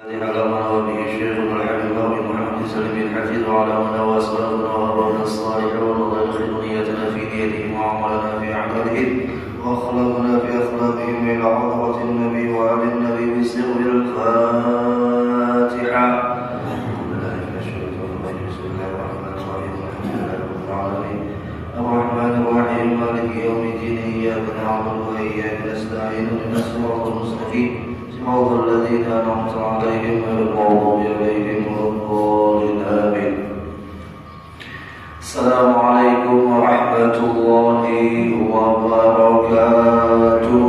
علمنا وبه شيخنا الحبيب أبي محمد سليم الحفيظ وعلمنا وأسلافنا وأبونا الصالحون ويدخل نيتنا في نيتهم وعملنا في عملهم وأخلاقنا في أخلاقهم إلى حضرة النبي وآل النبي بسر الفاتحة. الرحمن الرحيم مالك يوم الدين إياك نعبد وإياك نستعين اهدنا الصراط المستقيم صراط الذين أنعمت عليهم غير المغضوب عليهم ولا الضالين آمين. السلام عليكم ورحمة الله وبركاته.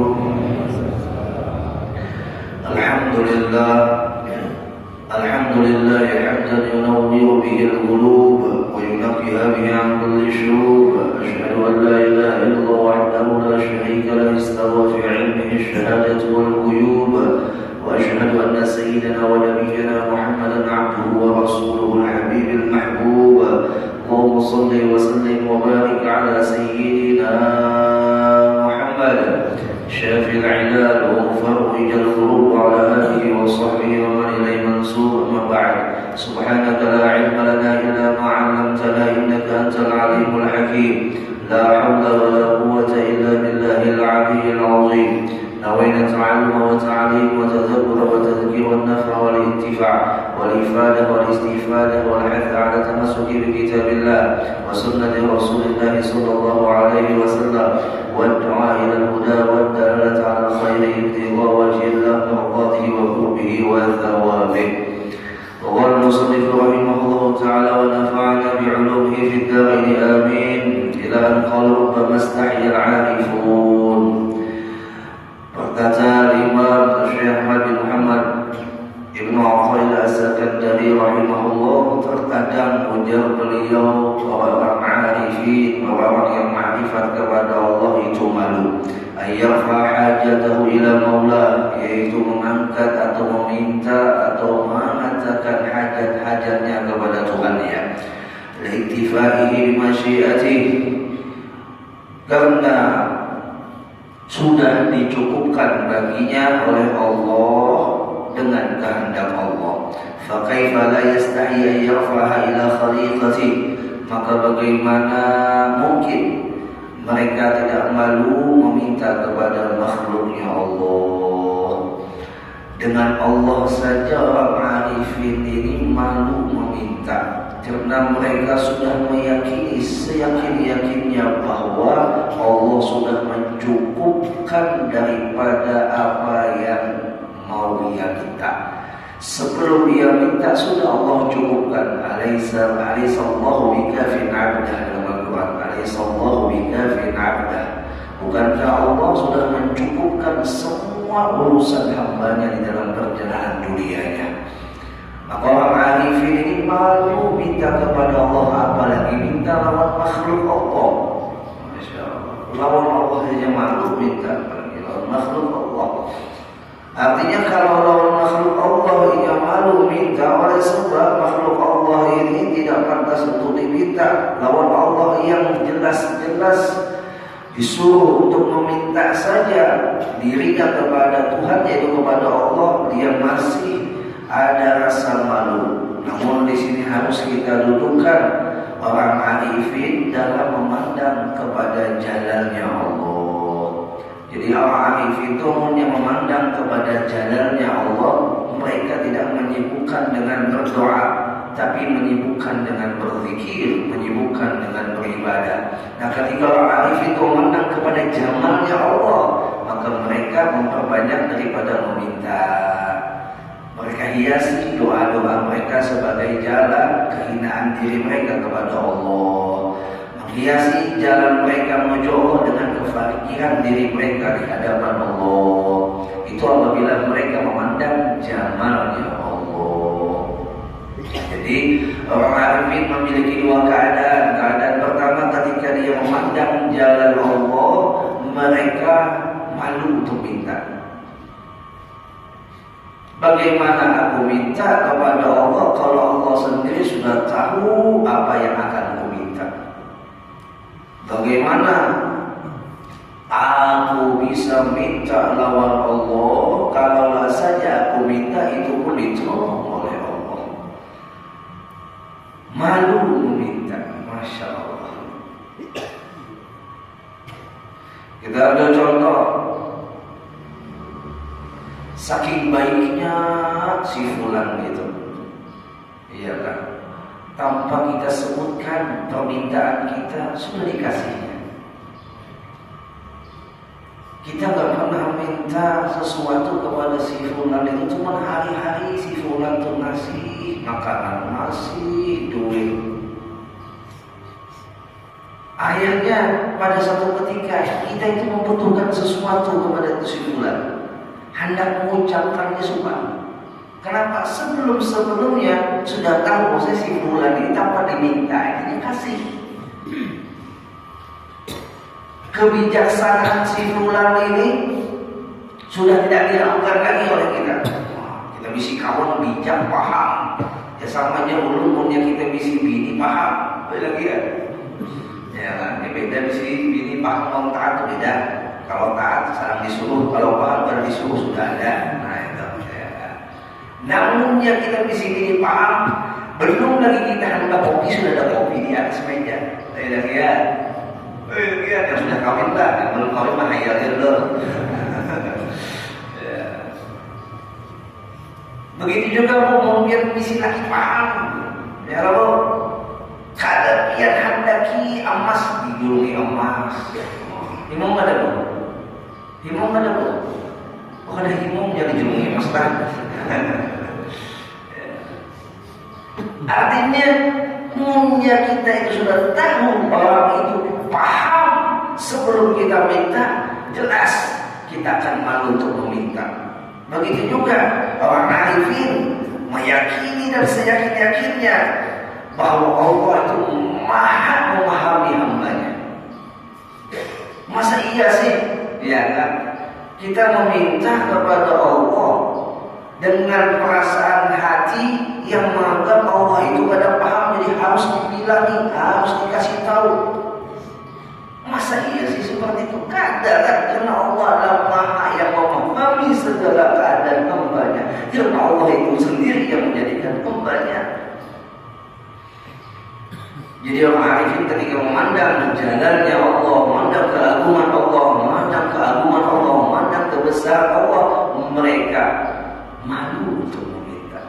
الحمد لله حمدا ينور به القلوب وينقيها به عن كل شرور. أشهد أن لا إله إلا الله وحده لا شريك له استوى في علمه الشهادة والغيوب. وأشهد أن سيدنا ونبينا محمدا عبده ورسوله الحبيب المحبوب. اللهم صل وسلم وبارك على سيدنا محمد شافي العلال ومفرج القلوب وعلى آله وصحبه ومن إليه منسوب. أما بعد، سبحانك لا علم لنا إلا ما علمتنا إنك أنت العليم الحكيم. لا حول ولا قوة إلا بالله العلي العظيم. نوينا التعلم والتعليم وتدبر وتذكير والنفع والانتفاع والإفادة والاستفادة والحث على التمسك بكتاب الله وسنة رسول الله صلى الله عليه وسلم والدعاء إلى الهدى والدلالة على الخير ابتغاء وجه الله مرضاته وقربه وثوابه. وقال المصنف رحمه الله تعالى ونفعنا بعلومه في الدارين آمين. إلى أن قال ربما استحيا العارفون. Berkata Imam Syekh Ahmad bin Muhammad Ibnu Athaillah As-Sakandari rahimahullah, terkadang ujar beliau orang arifin, orang yang ma'rifat kepada Allah itu malu ayyarfa hajatahu ila maula, yaitu mengangkat atau meminta atau mengatakan hajat-hajatnya kepada Tuhannya, liiktifaihi bimasyiatihi, karena sudah dicukupkan baginya oleh Allah dengan kehendak Allah. Fa kaifa la yastahi an yarfa'a ila khaliqati, maka bagaimana mungkin mereka tidak malu meminta kepada makhluknya Allah. Dengan Allah saja orang arifin ini malu meminta, karena mereka sudah meyakini seyakin-yakinnya bahwa Allah sudah mencukupkan daripada apa yang mau dia minta. Sebelum dia minta sudah Allah cukupkan. Alaihissallahu bikafin abdah, dalam Al-Quran, alaihissallahu bikafin abdah. Bukankah Allah sudah mencukupkan semua urusan hambanya di dalam perjalanan dunianya? Maka orang arifin ini malu minta kepada Allah, apalagi minta lawan makhluk Allah. Masya Allah, lawan Allah saja malu minta, apalagi lawan makhluk Allah. Artinya kalau lawan makhluk Allah ia malu minta, oleh sebab makhluk Allah ini tidak pantas untuk diminta. Lawan Allah yang jelas-jelas disuruh untuk meminta saja dirinya kepada Tuhan, yaitu kepada Allah, dia masih ada rasa malu. Namun di sini harus kita dudukkan orang arifin dalam memandang kepada jalannya Allah. Jadi orang arifin itu hanya memandang kepada jalannya Allah. Mereka tidak menyibukkan dengan berdoa, tapi menyibukkan dengan berzikir, menyibukkan dengan beribadah. Nah, ketika orang arif itu memandang kepada jamalnya Allah, maka mereka memperbanyak daripada meminta. Mereka hiasi doa-doa mereka sebagai jalan kehinaan diri mereka kepada Allah, menghiasi jalan mereka menuju Allah dengan kefakiran diri mereka di hadapan Allah. Itu apabila mereka memandang jamalnya Allah. Jadi orang arifin memiliki dua keadaan. Keadaan pertama, ketika dia memandang jalan Allah, mereka malu untuk minta. Bagaimana aku minta kepada Allah kalau Allah sendiri sudah tahu apa yang akan aku minta? Bagaimana aku bisa minta lawan Allah kalau saja aku minta itu pun ditolak? malu meminta. Masya Allah. Kita ambil contoh, saking baiknya si fulan itu, iya kan? Tanpa kita sebutkan permintaan kita sudah dikasihnya. Kita nggak pernah minta sesuatu kepada si fulan itu, cuma hari-hari si fulan tuh ngasih makanan, ngasih duit. Akhirnya pada satu ketika kita itu membutuhkan sesuatu kepada si fulan, hendak mengucapkannya subhan. Kenapa? Sebelum-sebelumnya sudah tahu saya si fulan ini tanpa diminta ini kasih. Kebijaksanaan si fulan ini sudah tidak diragukan lagi oleh kita. Kita misi kawan bijak, paham. Ya samanya ulumnya kita misi bini paham. Beda lagi ya. Ya kan, beda misi bini paham mau taat itu beda. Kalau taat sarang disuruh, kalau paham baru disuruh sudah ada. Nah itu. Ya kan. Namun yang kita misi bini paham, belum lagi kita hendak kopi sudah ada kopi di atas meja. Beda lagi ya. Yang sudah kawin lah, yang belum kawin mah hayatin loh. Ya. Begitu juga mau biar misi laki paham. Ya lo, kada biar handaki emas dijulungi emas. Himung ada bu, himung ada bu. Oh ada himung yang dijulungi emas lah. Artinya punya kita itu sudah tahu orang itu paham sebelum kita minta, jelas kita akan malu untuk meminta. Begitu juga orang arifin meyakini dan seyakin-yakinnya bahwa Allah itu maha memahami hambanya. Masa iya sih? Ya kan? Kita meminta kepada Allah dengan perasaan hati yang menganggap Allah itu pada paham, jadi harus dibilangin, harus dikasih tahu. Masa iya sih seperti itu? Kada kan? Karena Allah adalah maha yang memahami segala keadaan hambanya. Karena Allah itu sendiri yang menjadikan hambanya. Jadi orang arifin ketika memandang jalannya Allah, memandang keagungan Allah, memandang keagungan Allah, memandang kebesaran Allah, mereka malu untuk meminta.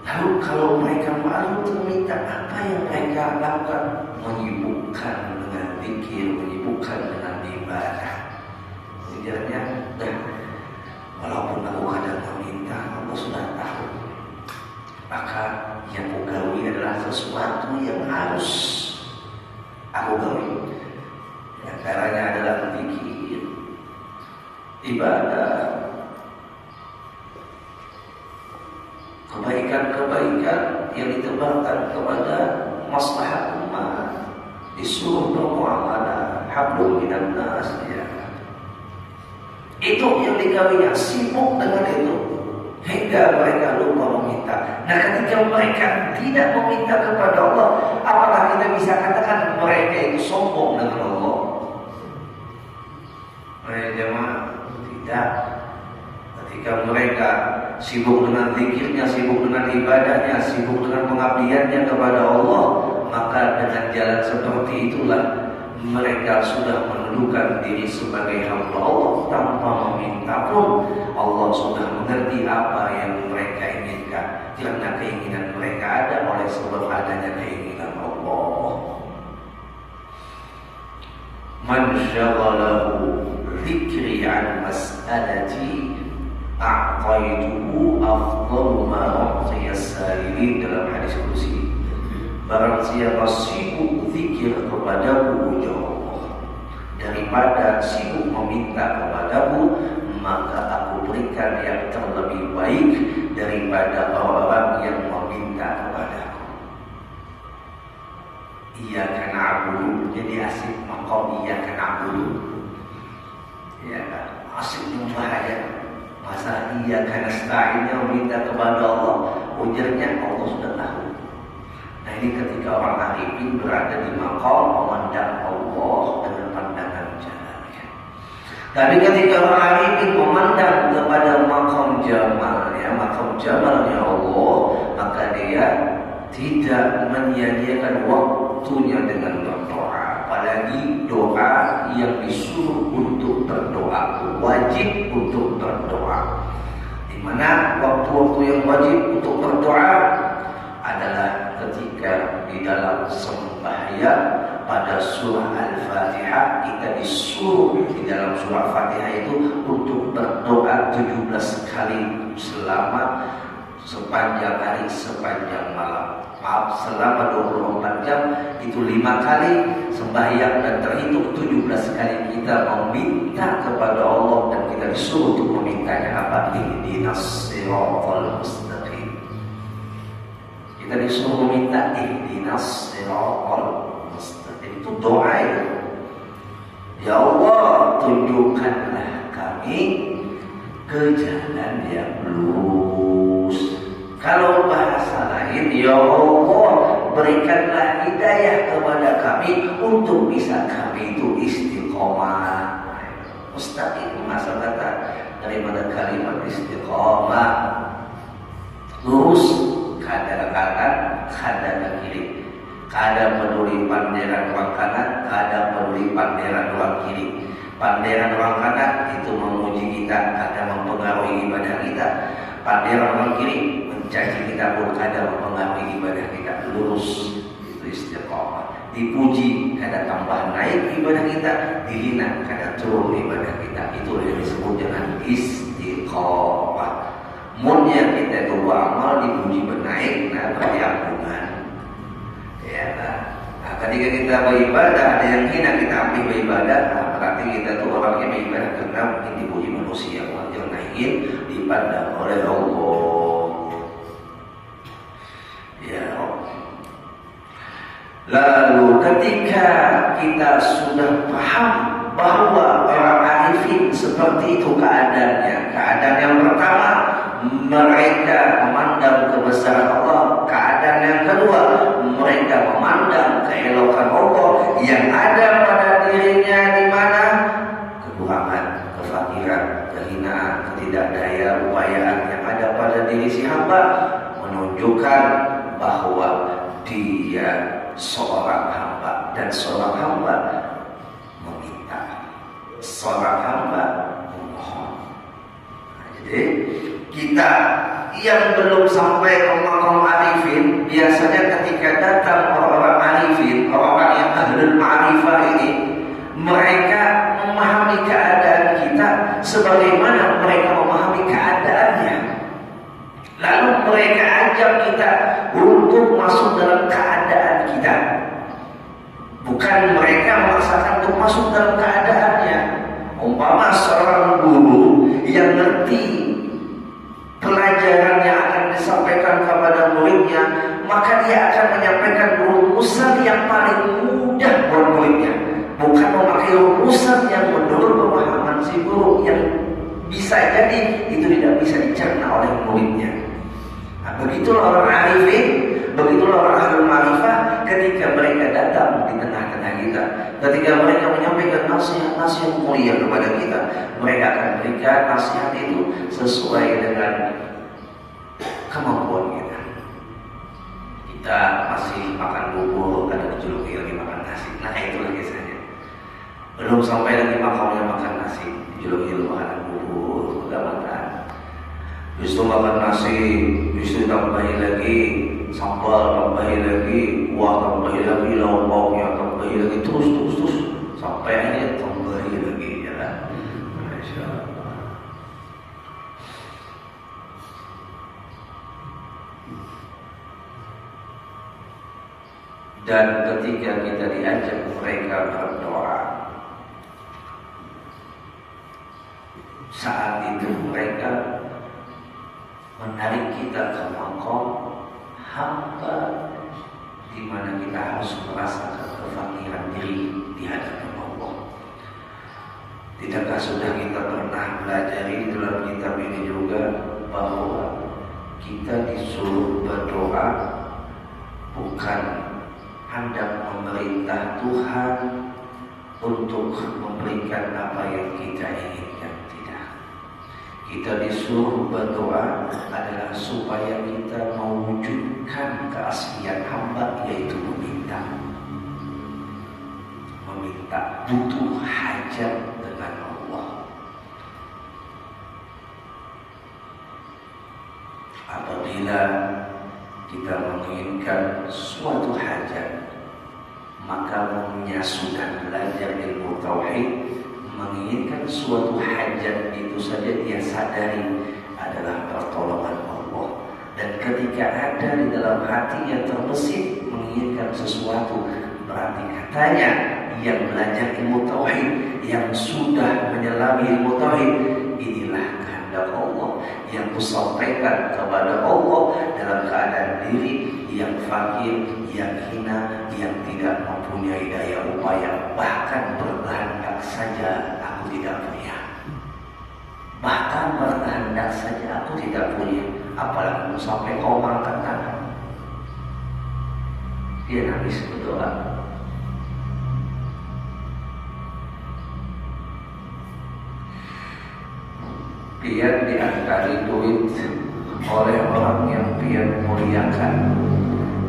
Lalu kalau mereka malu untuk meminta, apa yang mereka lakukan? Menyibukkan dengan zikir, menyibukkan dengan ibadah. Ujarnya, walaupun aku kadang meminta, aku sudah tahu. Maka yang aku gawi adalah sesuatu yang harus aku gawi. Yang caranya adalah zikir, ibadah, kebaikan-kebaikan yang ditebarkan kepada maslahat umat, disuruh bermuamalah, hablum minan nas, ya. Itu yang digawinya, sibuk dengan itu hingga mereka lupa meminta. Nah, ketika mereka tidak meminta kepada Allah, apakah kita bisa katakan mereka itu sombong dengan Allah? Jemaah, tidak. Ketika mereka sibuk dengan zikirnya, sibuk dengan ibadahnya, sibuk dengan pengabdiannya kepada Allah, maka dengan jalan seperti itulah mereka sudah menundukkan diri sebagai hamba Allah tanpa meminta pun. Allah sudah mengerti apa yang mereka inginkan, karena keinginan mereka ada oleh sebab adanya keinginan Allah. Man syaghalahu dzikri an mas'alati a'taituhu afdalu ma u'tiya as-sa'ilin, dalam hadis qudsi. Barang siapa sibuk zikir kepadaku, ujar Allah, daripada sibuk meminta kepadaku, maka aku berikan yang terlebih baik daripada orang yang meminta kepadaku. Iyyaka na'budu, jadi asik maqam iyyaka na'budu. Ya, asik bahaya. Masa iyyaka nasta'innya meminta kepada Allah, ujarnya Allah sudah tahu. Nah, ini ketika orang arifin berada di maqam memandang Allah dengan pandangan jalannya. Tapi ketika orang arifin memandang kepada maqam jamal, ya, maqam jamalnya Allah, maka dia dia tidak menyia-nyiakan waktunya dengan berdoa, apalagi doa yang disuruh untuk berdoa, wajib untuk berdoa. Di mana waktu-waktu yang wajib untuk berdoa adalah ketika di dalam sembahyang. Pada surah Al-Fatihah kita disuruh di dalam surah Fatihah itu untuk berdoa 17 kali selama sepanjang hari, sepanjang malam. Maaf, selama 24 jam itu 5 kali sembahyang dan terhitung 17 kali kita meminta kepada Allah, dan kita disuruh untuk memintanya apa? Ihdinas siratal mustaqim. Kita disuruh meminta ihdinas siratal. Itu doa ya. Ya Allah, tunjukkanlah kami ke jalan yang lurus. Kalau bahasa lain, ya Allah, berikanlah hidayah kepada kami untuk bisa kami itu istiqomah. Mustaqim asal kata daripada kalimat istiqomah. Lurus, kada ke kanan, kada ke kiri. Kada peduli panderan orang kanan, kada peduli panderan orang kiri. Panderan orang kanan itu memuji kita, kada mempengaruhi ibadah kita. Panderan orang kiri mencaci kita pun kada mempengaruhi ibadah kita. Lurus, itu istiqomah. Dipuji kada tambah naik ibadah kita, dihina kada turun ibadah kita. Itu yang disebut dengan istiqomah. Munnya kita itu beramal dipuji bernaik, nah berjabungan. Ya, nah, ketika kita beribadah ada yang hina kita ambil beribadah, nah, berarti kita tuh orangnya beribadah karena mungkin dipuji manusia, yang ingin dipandang oleh Allah. Ya. Lalu ketika kita sudah paham bahwa orang arifin seperti itu keadaannya, keadaan yang pertama mereka memandang kebesaran Allah, keadaan yang kedua mereka memandang keelokan Allah yang ada pada dirinya, di mana kekurangan, kefakiran, kehinaan, ketidakdaya, upayaan yang ada pada diri si hamba menunjukkan bahwa dia seorang hamba, dan seorang hamba meminta, seorang hamba memohon. Nah, jadi kita yang belum sampai ke maqam arifin, biasanya ketika datang orang-orang arifin, orang-orang yang ahlul ma'rifah ini, mereka memahami keadaan kita sebagaimana mereka memahami keadaannya. Lalu mereka ajak kita untuk masuk dalam keadaan kita, bukan mereka memaksakan untuk masuk dalam keadaannya. Umpama seorang guru yang ngerti pelajaran yang akan disampaikan kepada muridnya, maka dia akan menyampaikan rumusan yang paling mudah buat muridnya, bukan memakai rumusan yang menurut pemahaman si guru yang bisa jadi itu tidak bisa dicerna oleh muridnya. Nah, begitulah orang arifin, begitulah orang ahlul ma'rifah ketika mereka datang di tengah-tengah kita, ketika mereka menyampaikan nasihat-nasihat mulia kepada kita, mereka akan berikan nasihat itu sesuai dengan kemampuan kita. Kita masih makan bubur, kadang dijuluki lagi makan nasi. Nah, itu lagi saja. Belum sampai lagi makamnya makan nasi, dijuluki makan bubur, udah makan. Justru makan nasi, justru tambahin lagi sambal, tambahin lagi kuah, tambahin lagi lauk pauknya, tambahin lagi terus sampai akhirnya tambahin lagi, ya kan? Masya Allah. Dan ketika kita diajak mereka berdoa, saat itu mereka menarik kita ke maqam hamba, di mana kita harus merasakan kefakiran diri di hadapan Allah. Tidakkah sudah kita pernah pelajari dalam kitab ini juga bahwa kita disuruh berdoa bukan hendak memerintah Tuhan untuk memberikan apa yang kita inginkan. Tidak. Kita disuruh berdoa adalah supaya kita mewujudkan keaslian hamba, yaitu meminta, butuh hajat dengan Allah. Apabila kita menginginkan suatu hajat, maka umumnya sudah belajar ilmu tauhid, menginginkan suatu hajat itu saja dia sadari adalah pertolongan Allah. Dan ketika ada di dalam hatinya terbesit menginginkan sesuatu, berarti katanya yang belajar ilmu tauhid, yang sudah menyelami ilmu tauhid, inilah kehendak Allah yang kusampaikan kepada Allah dalam keadaan diri yang fakir, yang hina, yang tidak mempunyai daya upaya, bahkan berkehendak saja aku tidak punya. Bahkan berkehendak saja aku tidak punya, apalagi sampai kau angkat tangan. Dia nangis berdoa. Pian diantari duit oleh orang yang pian muliakan,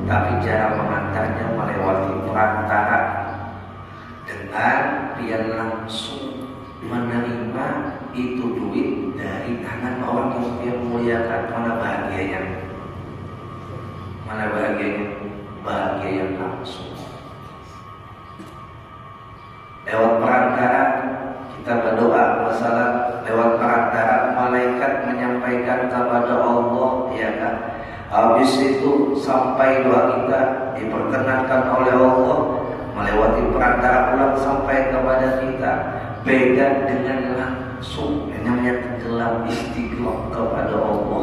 tapi cara mengantarnya melewati perantara, dengan pian langsung menerima itu duit dari tangan orang yang pian muliakan. Mana bahagianya? Mana bahagianya? Bahagia yang langsung. Lewat perantara kita berdoa, masalah lewat perantara malaikat menyampaikan kepada Allah, ya kan? Habis itu sampai doa kita diperkenankan oleh Allah, melewati perantara pulang sampai kepada kita. Beda dengan langsung, namanya tenggelam istighfar kepada Allah.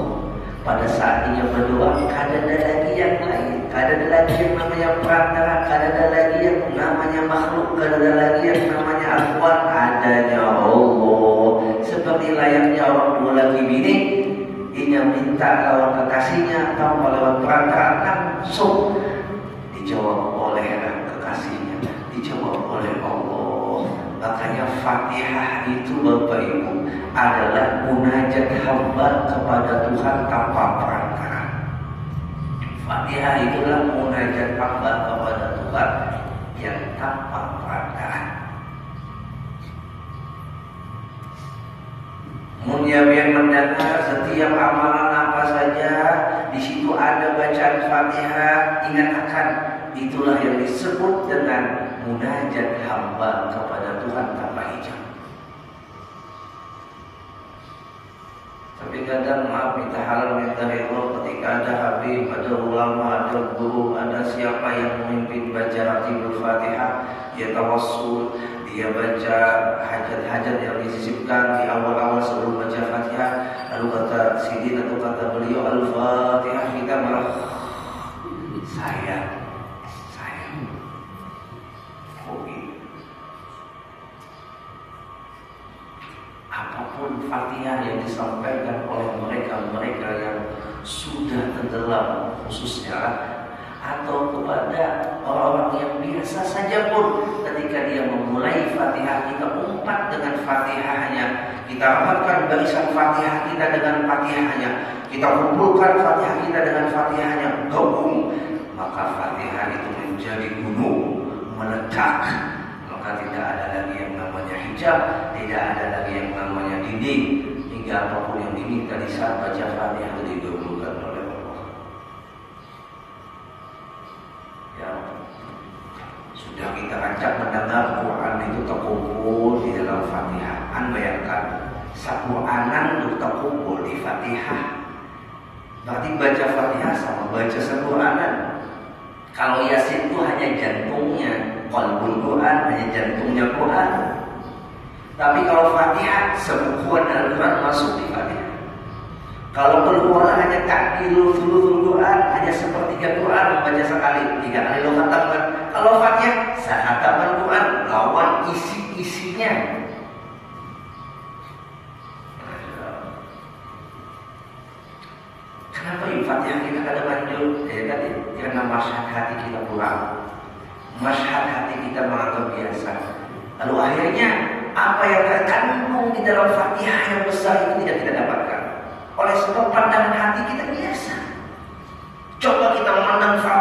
Pada saat dia berdoa, kada ada lagi yang lain, kada ada lagi yang namanya perantara, kada ada lagi yang namanya makhluk, kada ada lagi yang namanya akhwat, adanya Allah. Seperti layaknya orang dua laki bini, ia minta lawan kekasihnya atau lewat perantara, langsung dijawab oleh kekasihnya, dijawab oleh Allah. Makanya Fatihah itu Bapak Ibu adalah munajat hamba kepada Tuhan tanpa perantara. Fatihah itulah munajat hamba kepada Tuhan yang tanpa perantara. Mulia yang mendengar setiap amalan apa saja, di situ ada bacaan Fatihah, ingat akan itulah yang disebut dengan munajat hamba kepada Tuhan tanpa hijab. Tapi kadang maaf, minta halal minta ridho, ketika ada habib, ada ulama, ada guru, ada siapa yang memimpin baca Ratibul Fatihah, dia tawassul, dia baca hajat-hajat yang disisipkan di awal-awal sebelum baca Fatihah, lalu kata sidin atau kata beliau Al-Fatihah, kita malah sayang. Apapun Fatihah yang disampaikan oleh mereka yang sudah tenggelam khususnya, atau kepada orang-orang yang biasa saja pun, ketika dia memulai Fatihah, kita umpat dengan Fatihahnya, kita rapatkan barisan Fatihah kita dengan Fatihahnya, kita kumpulkan Fatihah kita dengan Fatihahnya, gabung, maka Fatihah itu menjadi gunung meledak. Maka tidak ada lagi yang namanya hijab, tidak ada lagi yang namanya dinding, hingga apapun yang diminta di saat baca Fatihah itu dikabulkan oleh Allah. Ya, sudah kita ajak mendengar Quran itu terkumpul di dalam Fatihah. Bayangkan satu anan itu terkumpul di Fatihah. Berarti baca Fatihah sama baca satu anan. Kalau Yasin itu hanya jantungnya, qalbul Quran hanya jantungnya Quran. Tapi kalau Fatihah, sebukuan Al-Quran masuk di Fatihah. Kalau Al-Quran hanya takdilul thuluthul Quran, hanya sepertiga Quran membaca sekali, 3 kali lo khatamkan. Kalau Fatihah, sahataman Quran, lawan isi-isinya. Kenapa Fatihah kita kadang lanjut? Tadi karena masyhad hati kita kurang, masyhad hati kita menganggap biasa. Lalu akhirnya apa yang terkandung di dalam Fatihah yang besar itu tidak kita dapatkan. Oleh sebab pandangan hati kita biasa. Coba kita memandang Fatihah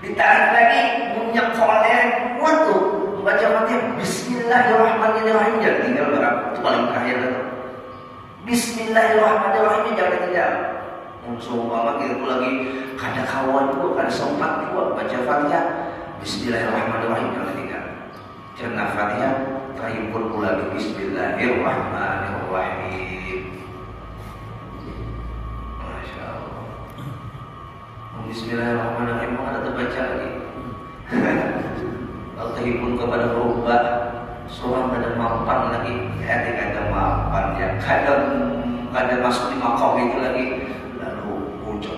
Ditarik lagi, menyekoleh kuat tuh. Baca Fatihah, Bismillahirrahmanirrahim, jangan tinggal berapa, itu paling terakhir itu. Bismillahirrahmanirrahim, jangan tinggal. Umpama kita tuh lagi kada kawan tuh, kada sempat juga baca Fatihah, Bismillahirrahmanirrahim, jangan tinggal. Jangan Fatihah, terhimpun pula di Bismillahirrahmanirrahim. Masya Allah. Bismillahirrahmanirrahim, ada terbaca lagi. Kalau terhimpun kepada berubah, seorang ada mapan lagi, tidak ada mapan ya, kadang masuk di makam itu lagi, lalu ucap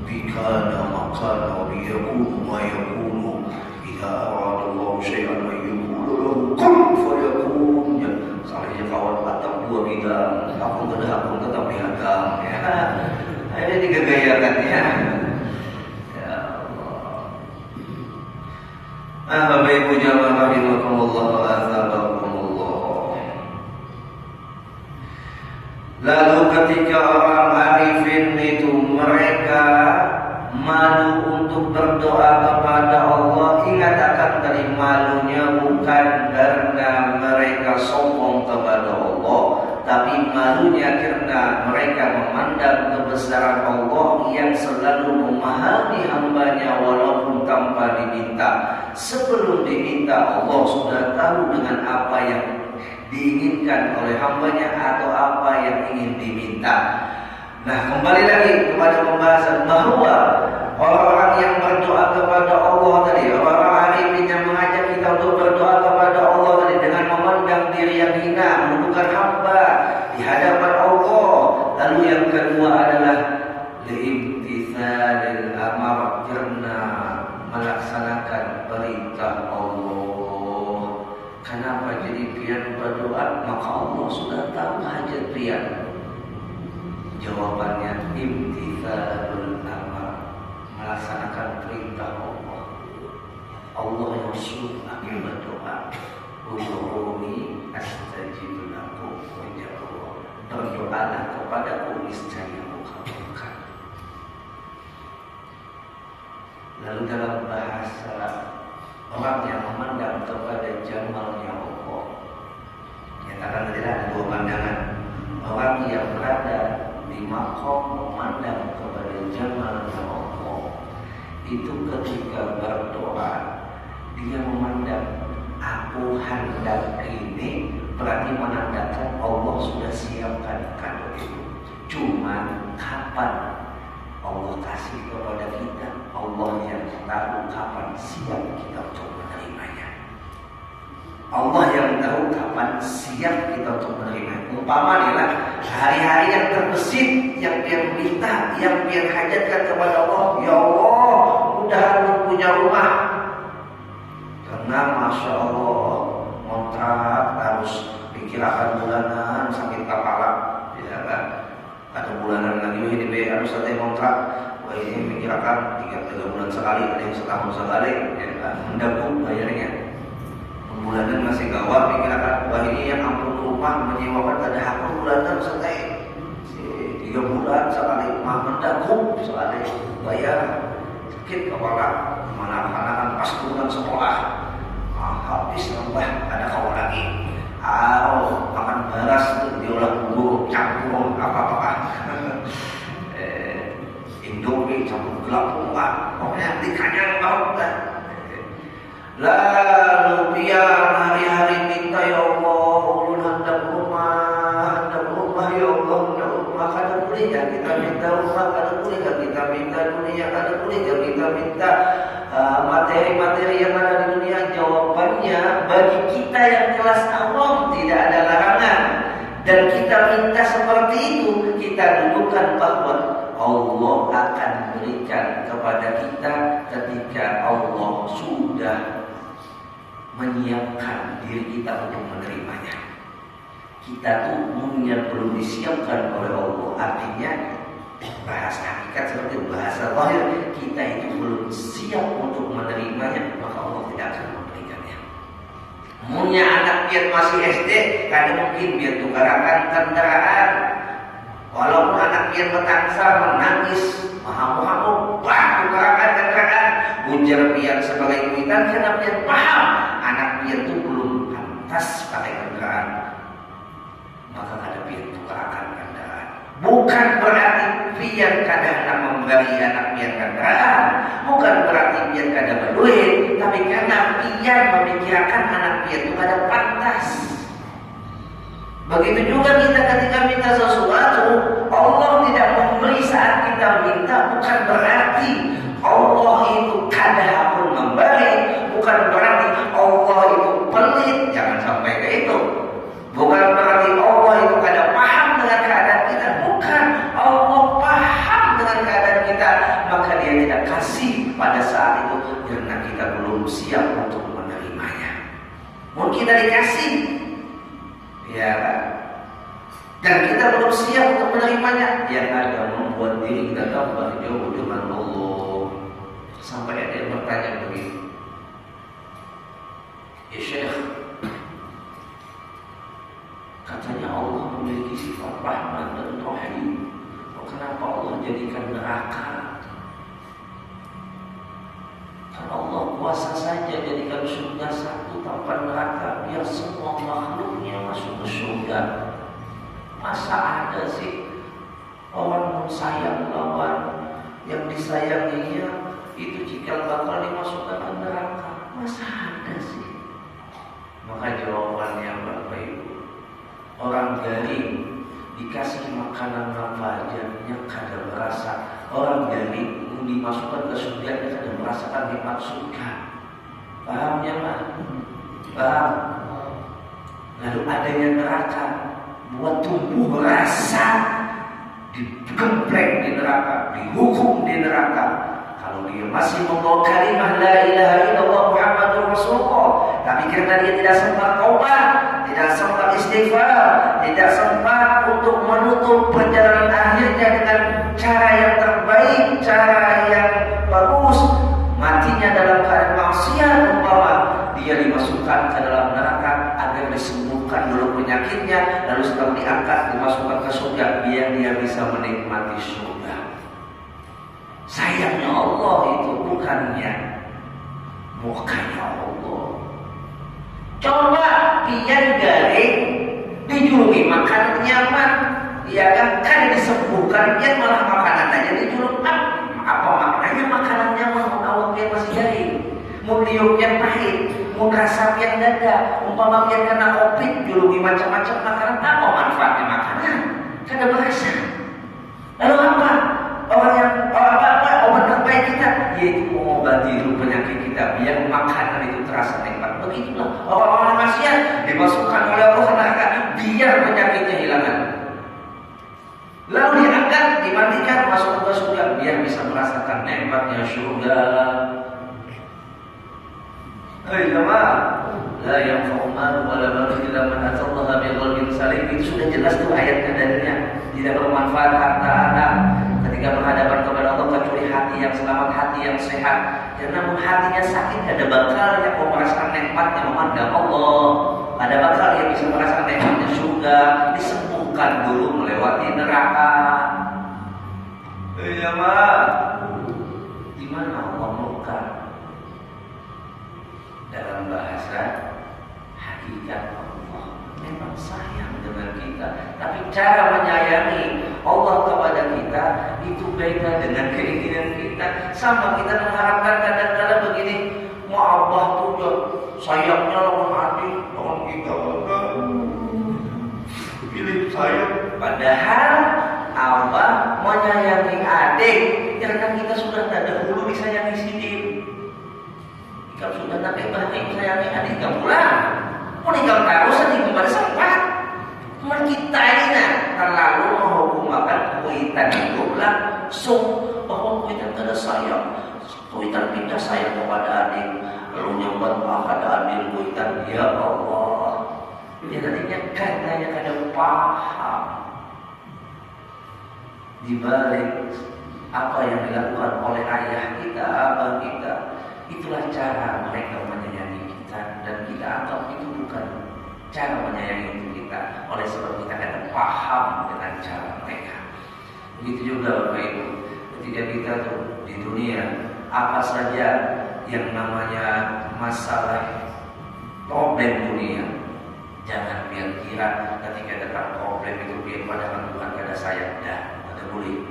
bikana makana biyakunu ma yakunu idza aradallahu syai'an wa yaqulu lahu kun fayakun. Ya, salahnya kawan atap dua bidang, aku tetap bihadam ya. Ada digagayakan ya. Bapak Ibu jamaah rahimakumullah wa azabakumullah. Lalu ketika orang arifin itu mereka malu untuk berdoa kepada Allah, ingat akan dari malunya bukan karena mereka sombong kepada Allah, tapi malunya karena mereka memandang kebesaran Allah yang selalu memahami hambanya walaupun tanpa diminta. Sebelum diminta, Allah sudah tahu dengan apa yang diinginkan oleh hambanya atau apa yang ingin diminta. Nah, kembali lagi kepada pembahasan bahwa orang-orang yang berdoa kepada Allah tadi, orang-orang arifin yang mengajak kita untuk berdoa kepada Allah tadi dengan memandang diri yang hina, menundukkan hamba di hadapan Allah. Lalu yang kedua adalah liimtithalil amar, karena melaksanakan perintah Allah. Kenapa jadi pian berdoa? Maka Allah sudah tahu hajat pian. Jawabannya imtithalul amar, melaksanakan perintah Allah. Allah yang suruh aku berdoa, ud'uni astajib lakum, berdoalah kepadaku niscaya aku kabulkan. Lalu dalam bahasa orang yang memandang kepada jamalnya Allah, nyatakan tadi ada dua pandangan. Orang yang berada di makom memandang kepada jamalnya Allah, itu ketika berdoa dia memandang aku hendak ini, berarti menandakan Allah sudah siapkan kado itu. Cuma kapan Allah kasih kepada kita, Allah yang tahu kapan siap kita untuk menerimanya. Allah yang tahu kapan siap kita untuk menerima. Umpama inilah hari-hari yang terbesit, yang dia minta, yang dia hajatkan kepada Allah. Ya Allah, mudah-mudahan punya rumah. Karena Masya Allah, kontrak harus dikirakan bulanan sakit kepala, ya kan? Ada bulanan lagi ini harus ada kontrak. Wah ini dikirakan 3 bulan sekali, ada yang setahun sekali, ya kan? Mendagung bayarnya. Bulanan masih gawat, dikirakan wah ini yang ampun rumah menyewakan ada hak bulanan sekali 3 bulan sekali, mah mendagung sekali bayar, sakit kepala. Mana anak-anak pas bulan sekolah, habis nambah ada kawan lagi. Makan beras diolah bubur campur apa-apa. Indomie campur gelap pokoknya dikanyang banget. Lalu biar hari-hari minta ya Allah, ulun hendak rumah ya Allah, hendak rumah. Kada boleh kan kita minta rumah, kada boleh kan kita minta dunia, kada boleh kan kita minta materi-materi yang ada di dunia. Jawabannya bagi kita yang kelas awam tidak ada larangan, dan kita minta seperti itu, kita dudukkan bahwa Allah akan berikan kepada kita ketika Allah sudah menyiapkan diri kita untuk menerimanya. Kita tuh yang belum disiapkan oleh Allah, artinya bahasa hakikat seperti bahasa zahir, kita itu belum siap untuk menerimanya, maka Allah tidak akan memberikannya. Punya anak biar masih SD, kadang mungkin biar tukarakan kendaraan. Walaupun anak biar bertangsa menangis, mahamu-hamu, tukarakan kendaraan. diujar pian sebagai kuitan karena pian paham anak pian itu belum pantas pakai kendaraan, maka ada pian tukarkan kendaraan. Bukan berarti pian kadang memberi anak pian kendaraan, bukan berarti pian kadang berduit, tapi karena pian memikirkan anak pian itu kada pantas. Begitu juga kita ketika minta sesuatu, Allah tidak memberi saat kita minta, bukan berarti Allah itu kada pun memberi, bukan berarti Allah itu pelit, jangan sampai ke itu. Bukan berarti Allah itu kada paham dengan keadaan kita, bukan. Allah paham dengan keadaan kita, maka Dia tidak kasih pada saat itu karena kita belum siap untuk menerimanya. Mungkin kita dikasih, ya, dan kita belum siap untuk menerimanya, yang ada membuat diri kita tambah jauh dengan Allah. Sampai ada yang bertanya begini, ya Syekh, katanya Allah memiliki sifat Rahman dan Rahim, kenapa Allah jadikan neraka? Kalau Allah kuasa saja jadikan surga satu tanpa neraka, biar semua makhluknya masuk ke surga. Masa ada sih orang sayang lawan yang disayanginya itu jika bakal dimasukkan ke neraka? Masa ada sih? Maka jawabannya Bapak Ibu, orang garing dikasih makanan apa aja yang kada merasa. Orang garing dimasukkan ke surga dia kada merasakan nikmat surga. Pahamnya Pak? Paham? Lalu adanya neraka buat tumbuh rasa, digempleng di neraka, dihukum di neraka. Kalau dia masih membawa kalimah la ilaha illallah Muhammadur Rasulullah, tapi karena dia tidak sempat taubat, tidak sempat istighfar, tidak sempat untuk menutup perjalanan akhirnya dengan cara yang terbaik, cara yang bagus, matinya dalam keadaan maksiat, umpama dia dimasukkan ke dalam neraka agar disembuhkan dulu penyakitnya, lalu setelah diangkat dimasukkan ke surga biar dia bisa menikmati surga. Sayangnya Allah itu bukannya mukanya Allah. Coba pian garing dijuluki makanan nyaman, ya kan disembuhkan, pian malah makanan aja dijuluk apa maknanya makanan nyaman? Awak pian masih garing, mau liuk pian pahit, mau rasa pian dada, umpama pian kena COVID juluki macam-macam makanan, apa manfaatnya makanan? Kada berasa. Lalu apa? Obat terbaik kita yaitu mengobati penyakit kita biar makanan itu terasa nikmat. Begitulah orang-orang maksiat dimasukkan oleh Allah ke neraka biar penyakitnya hilangan. Lalu diangkat, dimandikan, masuk ke surga biar bisa merasakan nikmatnya surga. Hei jemaah, la yanfa'u malun wala banun illa man atallaha biqalbin salim. Itu sudah jelas tuh ayatnya dalilnya. Tidak bermanfaat harta anak ketika berhadapan kepada Allah kecuali hati yang selamat, hati yang sehat. Karena hatinya sakit, ada bakal yang mau merasakan nikmatnya memandang Allah, ada bakal yang bisa merasakan nikmatnya surga, disembuhkan dulu melewati neraka. Iya mah, di mana Allah muka dalam bahasa hakikat Allah memang sayang dengan kita, tapi cara menyayangi Allah kepada kita itu beda dengan keinginan kita. Sama kita mengharapkan kadang-kadang begini, mau Allah tuh sayangnya lawan adik, lawan kita enggak pilih sayang. Padahal Allah menyayangi adik karena kita sudah tidak dahulu disayangi sendiri. Kalau sudah tak baik sayangi adik kamu pulang, mau nikah terus adik kembali sempat. Cuma kita ini terlalu menghukumkan kuitan itu langsung bahwa kuitan tidak sayang, kuitan tidak sayang kepada adik, lalu nyambat kepada adik kuitan ya Allah. Dia tadinya katanya kada paham di balik apa yang dilakukan oleh ayah kita, abang kita. Itulah cara mereka menyayangi kita, dan kita anggap itu bukan cara menyayangi kita oleh sebab kita tidak paham dengan cara mereka. Begitu juga Bapak Ibu, ketika kita tuh di dunia, apa saja yang namanya masalah problem dunia, jangan biar kira ketika datang problem itu biar pandangan Tuhan pada saya. Ada boleh.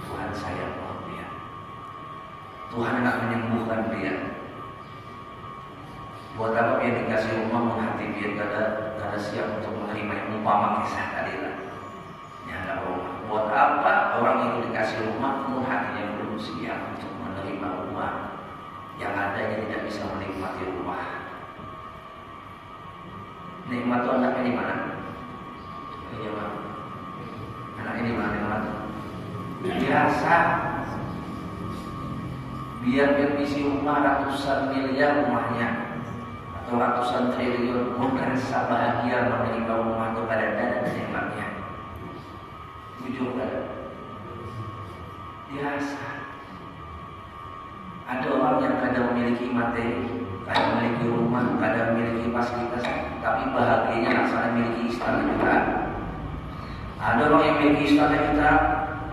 Tuhan sayang dia. Tuhan nak menyembuhkan dia. Buat apa dia dikasih rumah menghati dia kada siap untuk menerima yang umpama kisah tadi lah. Ya nggak rumah. Buat apa orang itu dikasih rumah pun hatinya belum siap untuk menerima rumah yang adanya tidak bisa menikmati rumah. Nikmat itu anaknya di mana? Ini mana? Anaknya di mana? Biasa. Biar isi rumah ratusan miliar rumahnya atau ratusan triliun pun rasa bahagia menerima rumah itu pada dan nikmatnya. Jujur kan? Biasa. Ada orang yang kadang memiliki materi, kadang memiliki rumah, kadang memiliki fasilitas, tapi bahagianya rasanya memiliki istana juga. Ada orang yang memiliki istana kita,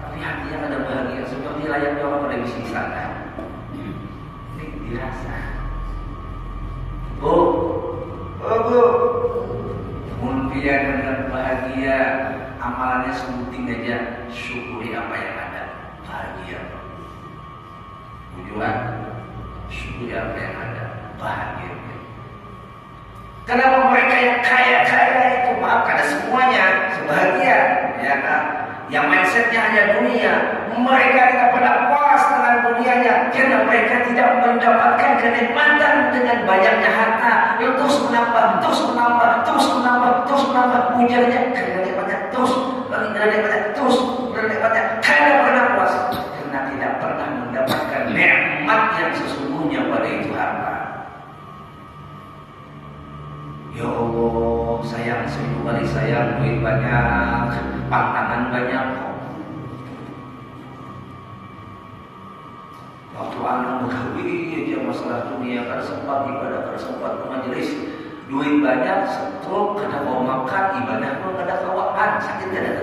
tapi hatinya ada bahagia seperti layaknya orang pada misi istana. Ini dirasa. Bu, mungkin dengan bahagia, amalannya sebuting aja, syukuri apa yang ada, bahagia. Tujuan, syukuri apa yang ada, bahagia. Kenapa mereka yang kaya-kaya itu, maaf, ada semuanya, sebahagia, ya kan? Yang mindsetnya hanya dunia, mereka tidak pernah puas dengan dunianya, karena mereka tidak mendapatkan kenikmatan dengan banyaknya harta yang terus menambah, ujarnya karena nikmatnya terus, karena pernah puas, karena tidak pernah mendapatkan nikmat yang sesungguhnya pada itu harta. Ya Allah, sayang 1000 kali sayang, duit banyak, pantangan banyak. Waktu anak berkawin aja masalah dunia, kada sempat ibadah, kada sempat majelis, duit banyak, stroke, kada mau makan, ibadah pun kada kawaan, sakit kada.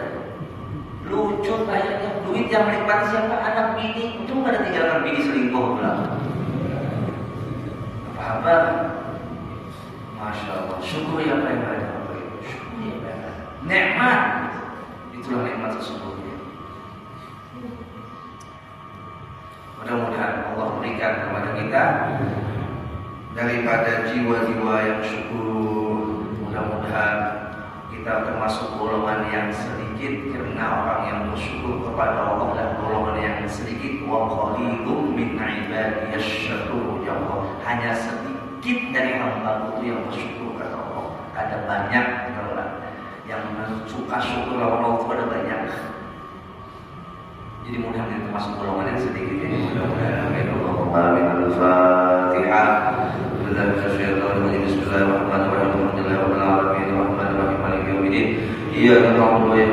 Lucu kayaknya, duit yang menikmati siapa? Anak bini, untung kada tinggalkan bini selingkuh pulang. Apa? Masya Allah, syukuri apa yang ada, syukuri apa yang ada. Nikmat, itulah nikmat sesungguhnya. Mudah-mudahan Allah berikan kepada kita daripada jiwa-jiwa yang syukur. Mudah-mudahan kita termasuk golongan yang sedikit, karena orang yang bersyukur kepada Allah dan golongan yang sedikit. Wa qalilum min ibadiyasy syakur. Ya Allah, hanya sedikit dari hamba itu yang bersyukur kata Allah. Ada banyak orang yang suka syukur Allah itu ada banyak. Jadi mudah-mudahan termasuk golongan yang sedikit ini. Mudah-mudahan amin. Allahumma al-Fatihah. Bismillahirrahmanirrahim. Iyyaka na'budu wa iyyaka